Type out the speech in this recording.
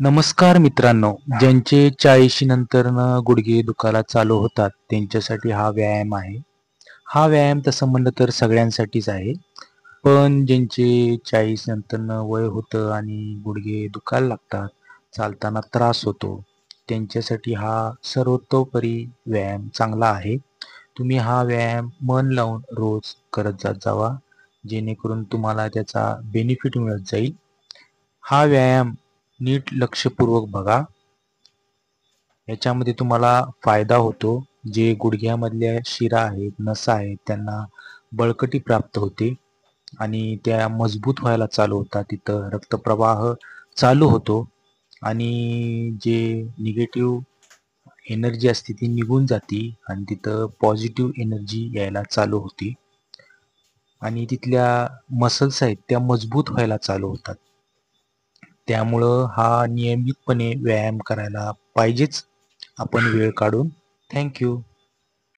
नमस्कार मित्रांनो, ज्यांचे 40 नंतरनं गुडघे दुखायला चालू होतात, त्यांच्यासाठी हा व्यायाम आहे. हा व्यायाम तसं म्हणलं तर सगळ्यांसाठीच आहे. पण ज्यांचे 40 नंतरनं वय होतं आणि गुडघे दुखायला लागतात, चालताना त्रास होतो, त्यांच्यासाठी हा सर्वतोपरी व्यायाम चांगला आहे. तुम्ही हा व्यायाम मन लावून रोज करत जात जावा, जेणेकरून तुम्हाला त्याचा बेनिफिट मिळत जाईल. हा व्यायाम नीट लक्षपूर्वक बघा. याच्यामध्ये तुम्हाला फायदा होतो. जे गुडघ्यामधल्या शिरा आहेत, नसा आहेत, त्यांना बळकटी प्राप्त होते आणि त्या मजबूत व्हायला चालू होतात. तिथं रक्तप्रवाह चालू होतो आणि जे निगेटिव्ह एनर्जी असते ती निघून जाते आणि तिथं पॉझिटिव्ह एनर्जी यायला चालू होती आणि तिथल्या मसल्स आहेत त्या मजबूत व्हायला चालू होतात. त्यामुळं हा नियमितपणे व्यायाम करायला पाहिजेच आपण वेळ काढून. Thank you.